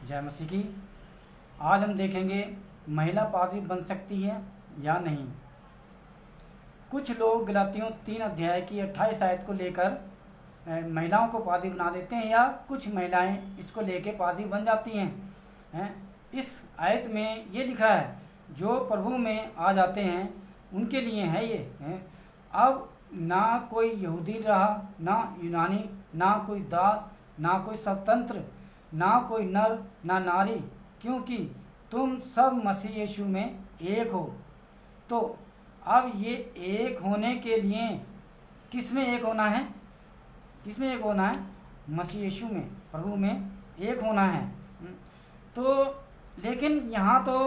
जय मसीह की। आज हम देखेंगे महिला पादरी बन सकती है या नहीं। कुछ लोग गलातियों 3 अध्याय की 28 आयत को लेकर महिलाओं को पादरी बना देते हैं, या कुछ महिलाएं इसको लेकर पादरी बन जाती हैं। इस आयत में ये लिखा है, जो प्रभु में आ जाते हैं उनके लिए है ये है। अब ना कोई यहूदी रहा, ना यूनानी, ना कोई दास, ना कोई स्वतंत्र, ना कोई नर ना नारी, क्योंकि तुम सब मसीह यीशु में एक हो। तो अब ये एक होने के लिए किस में एक होना है? किस में एक होना है? मसीह यीशु में, प्रभु में एक होना है। तो लेकिन यहाँ तो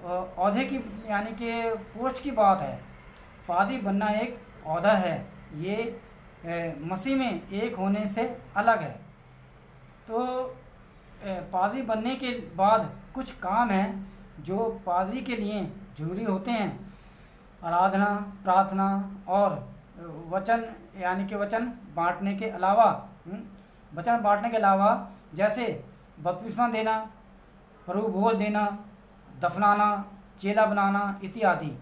औहदे की यानी कि पोस्ट की बात है। पादरी बनना एक औहदा है, ये मसीह में एक होने से अलग है। तो पादरी बनने के बाद कुछ काम हैं जो पादरी के लिए जरूरी होते हैं। आराधना, प्रार्थना और वचन यानी कि वचन बांटने के अलावा वचन बांटने के अलावा जैसे बपतिस्मा देना, प्रभु भोज देना, दफनाना, चेला बनाना इत्यादि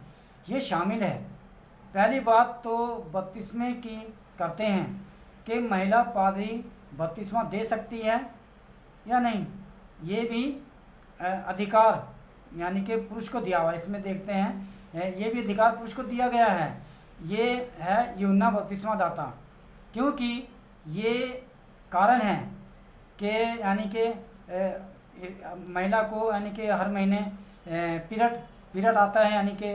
ये शामिल है। पहली बात तो बपतिस्मे की करते हैं कि महिला पादरी बपतिस्मा दे सकती है या नहीं। ये भी अधिकार यानी कि पुरुष को दिया हुआ है। इसमें देखते हैं ये भी अधिकार पुरुष को दिया गया है। ये है यूहन्ना बपतिस्मा दाता, क्योंकि ये कारण है कि यानी कि महिला को यानी कि हर महीने पीरियड आता है, यानी कि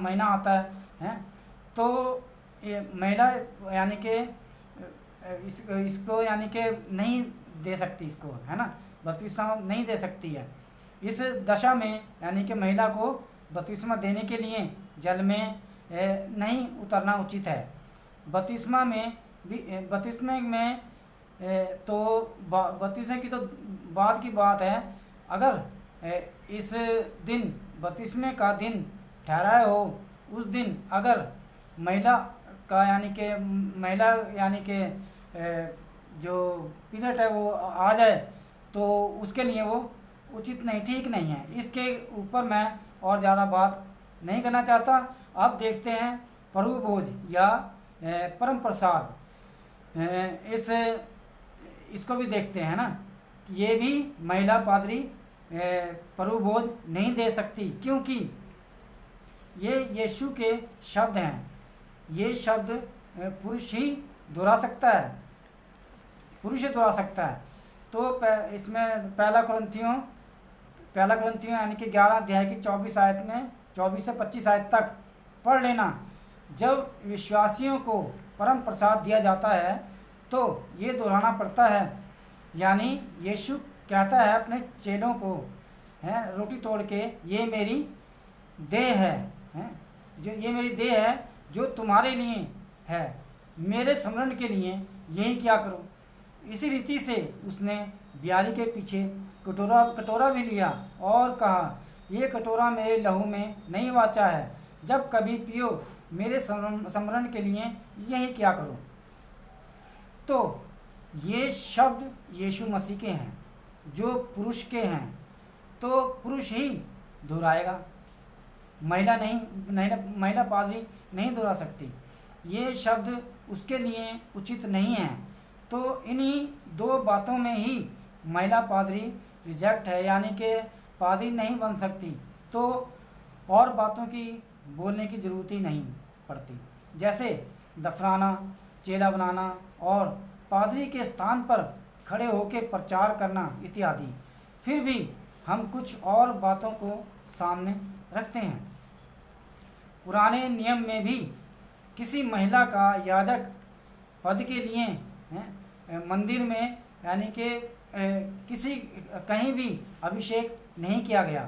महीना आता है। तो ये महिला यानी कि इसको यानी कि नहीं दे सकती, इसको है ना, बपतिस्मा नहीं दे सकती है। इस दशा में यानी कि महिला को बपतिस्मा देने के लिए जल में नहीं उतरना उचित है। बपतिस्मा में तो बपतिस्मे की तो बाद की बात है। अगर इस दिन बपतिस्मे का दिन ठहराया हो, उस दिन अगर महिला का यानी कि जो पीरियड है वो आ जाए तो उसके लिए वो उचित नहीं, ठीक नहीं है। इसके ऊपर मैं और ज़्यादा बात नहीं करना चाहता। अब देखते हैं प्रभु भोज या परम प्रसाद, इसको भी देखते हैं ना। ये भी महिला पादरी प्रभु भोज नहीं दे सकती, क्योंकि ये यीशु के शब्द हैं। ये शब्द पुरुष ही दोहरा सकता है, पुरुष ही दोहरा सकता है। तो इसमें पहला कुरिन्थियों यानी कि 11 अध्याय की 24 आयत में 24 से 25 आयत तक पढ़ लेना। जब विश्वासियों को परम प्रसाद दिया जाता है तो ये दोहराना पड़ता है। यानी यीशु कहता है अपने चेलों को, रोटी तोड़ के, ये मेरी देह है, जो ये मेरी देह है जो तुम्हारे लिए है, मेरे स्मरण के लिए यही क्या करो। इसी रीति से उसने ब्यारी के पीछे कटोरा भी लिया और कहा, ये कटोरा मेरे लहू में नहीं वाचा है, जब कभी पियो मेरे स्मरण के लिए यही क्या करो। तो ये शब्द यीशु मसीह के हैं जो पुरुष के हैं, तो पुरुष ही दोहराएगा, महिला पादरी नहीं दोहरा सकती। ये शब्द उसके लिए उचित नहीं है। तो इन्हीं 2 बातों में ही महिला पादरी रिजेक्ट है, यानी कि पादरी नहीं बन सकती। तो और बातों की बोलने की ज़रूरत ही नहीं पड़ती, जैसे दफनाना, चेला बनाना और पादरी के स्थान पर खड़े होकर प्रचार करना इत्यादि। फिर भी हम कुछ और बातों को सामने रखते हैं। पुराने नियम में भी किसी महिला का याजक पद के लिए मंदिर में यानी कि कहीं भी अभिषेक नहीं किया गया।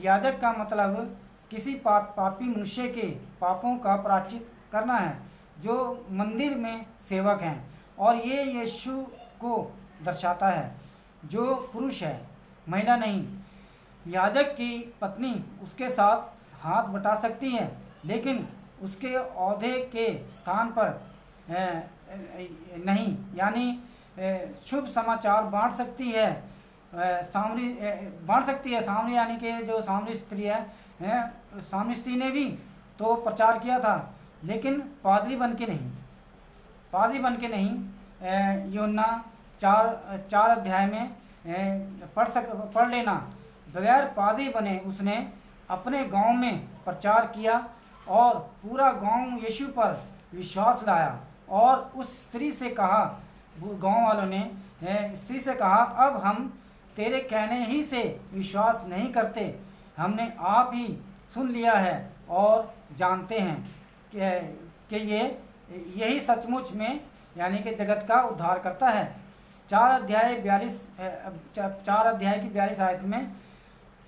याजक का मतलब किसी पापी मनुष्य के पापों का प्रायश्चित करना है, जो मंदिर में सेवक हैं, और ये यीशु को दर्शाता है जो पुरुष है, महिला नहीं। याजक की पत्नी उसके साथ हाथ बटा सकती है, लेकिन उसके औहदे के स्थान पर नहीं, यानी शुभ समाचार बांट सकती है, सामरी बांट सकती है। सामरी यानी कि जो सामरी स्त्री है, सामरी स्त्री ने भी तो प्रचार किया था, लेकिन पादरी बन के नहीं, पादरी बन के नहीं। यूहन्ना 4 अध्याय में पढ़ लेना। बगैर पादरी बने उसने अपने गांव में प्रचार किया और पूरा गांव यीशु पर विश्वास लाया। और उस स्त्री से कहा, गांव वालों ने स्त्री से कहा, अब हम तेरे कहने ही से विश्वास नहीं करते, हमने आप ही सुन लिया है और जानते हैं कि यही सचमुच में यानी कि जगत का उद्धार करता है। 4 अध्याय की 42 आयत में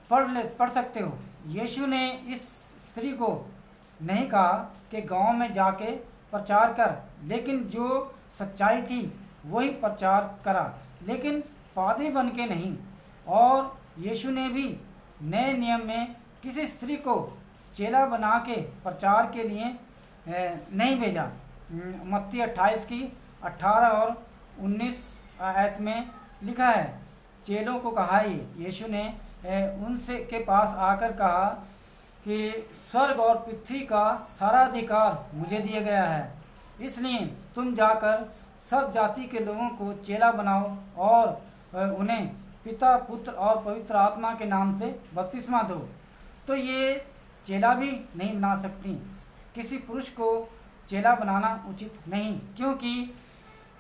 पढ़ सकते हो। यीशु ने इस स्त्री को नहीं कहा कि गांव में जाके प्रचार कर, लेकिन जो सच्चाई थी वही प्रचार करा, लेकिन पादरी बन के नहीं। और यीशु ने भी नए नियम में किसी स्त्री को चेला बना के प्रचार के लिए नहीं भेजा। मत्ती 28 की 18 और 19 आयत में लिखा है, चेलों को कहा यीशु ने उनसे के पास आकर कहा कि स्वर्ग और पृथ्वी का सारा अधिकार मुझे दिया गया है, इसलिए तुम जाकर सब जाति के लोगों को चेला बनाओ और उन्हें पिता, पुत्र और पवित्र आत्मा के नाम से बपतिस्मा दो। तो ये चेला भी नहीं बना सकती, किसी पुरुष को चेला बनाना उचित नहीं, क्योंकि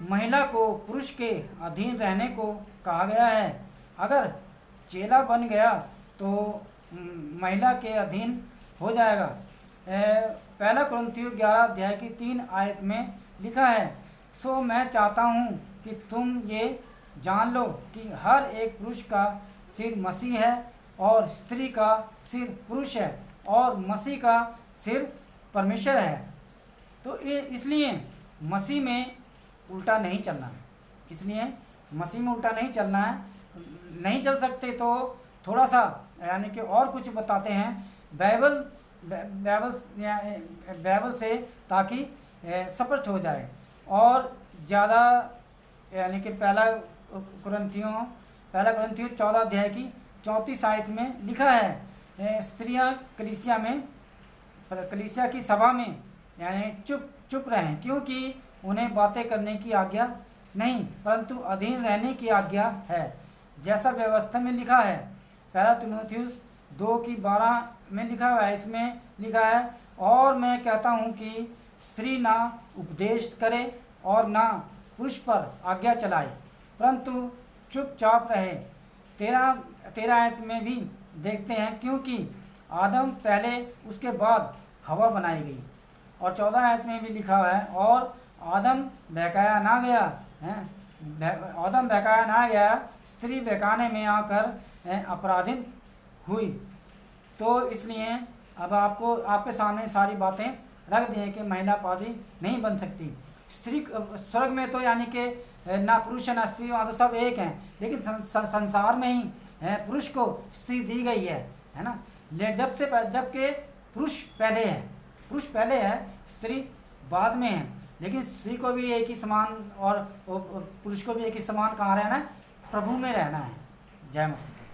महिला को पुरुष के अधीन रहने को कहा गया है। अगर चेला बन गया तो महिला के अधीन हो जाएगा। 1 कुरिन्थियों 11 अध्याय की 3 आयत में लिखा है, सो मैं चाहता हूँ कि तुम ये जान लो कि हर एक पुरुष का सिर मसीह है और स्त्री का सिर पुरुष है और मसीह का सिर परमेश्वर है। तो इसलिए मसीह में उल्टा नहीं चलना है, इसलिए मसीह में उल्टा नहीं चलना है। नहीं चल सकते तो थोड़ा सा यानी कि और कुछ बताते हैं बाइबल से, ताकि स्पष्ट हो जाए। और ज़्यादा यानी कि 1 कुरिन्थियों 14 अध्याय की 34 आयत में लिखा है, स्त्रियां कलीसिया की सभा में यानी चुप रहें, क्योंकि उन्हें बातें करने की आज्ञा नहीं परंतु अधीन रहने की आज्ञा है, जैसा व्यवस्था में लिखा है। 1 तीमुथियुस 2 की 12 में लिखा हुआ है, इसमें लिखा है, और मैं कहता हूँ कि स्त्री ना उपदेश करे और ना पुरुष पर आज्ञा चलाए, परंतु चुपचाप रहे। 13 आयत में भी देखते हैं, क्योंकि आदम पहले उसके बाद हवा बनाई गई। और 14 आयत में भी लिखा हुआ है, और आदम बहकाया ना गया, स्त्री बहकाने में आकर अपराधिन हुई। तो इसलिए अब आपके सामने सारी बातें रख दी हैं कि महिला पादरी नहीं बन सकती। स्त्री स्वर्ग में तो यानी कि ना पुरुष है ना स्त्री, वहाँ तो सब एक हैं, लेकिन संसार में ही पुरुष को स्त्री दी गई है ना। जबकि पुरुष पहले है, स्त्री बाद में है, लेकिन स्त्री को भी एक ही समान और पुरुष को भी एक ही समान कहाँ रहना है, प्रभु में रहना है। जय मसीह।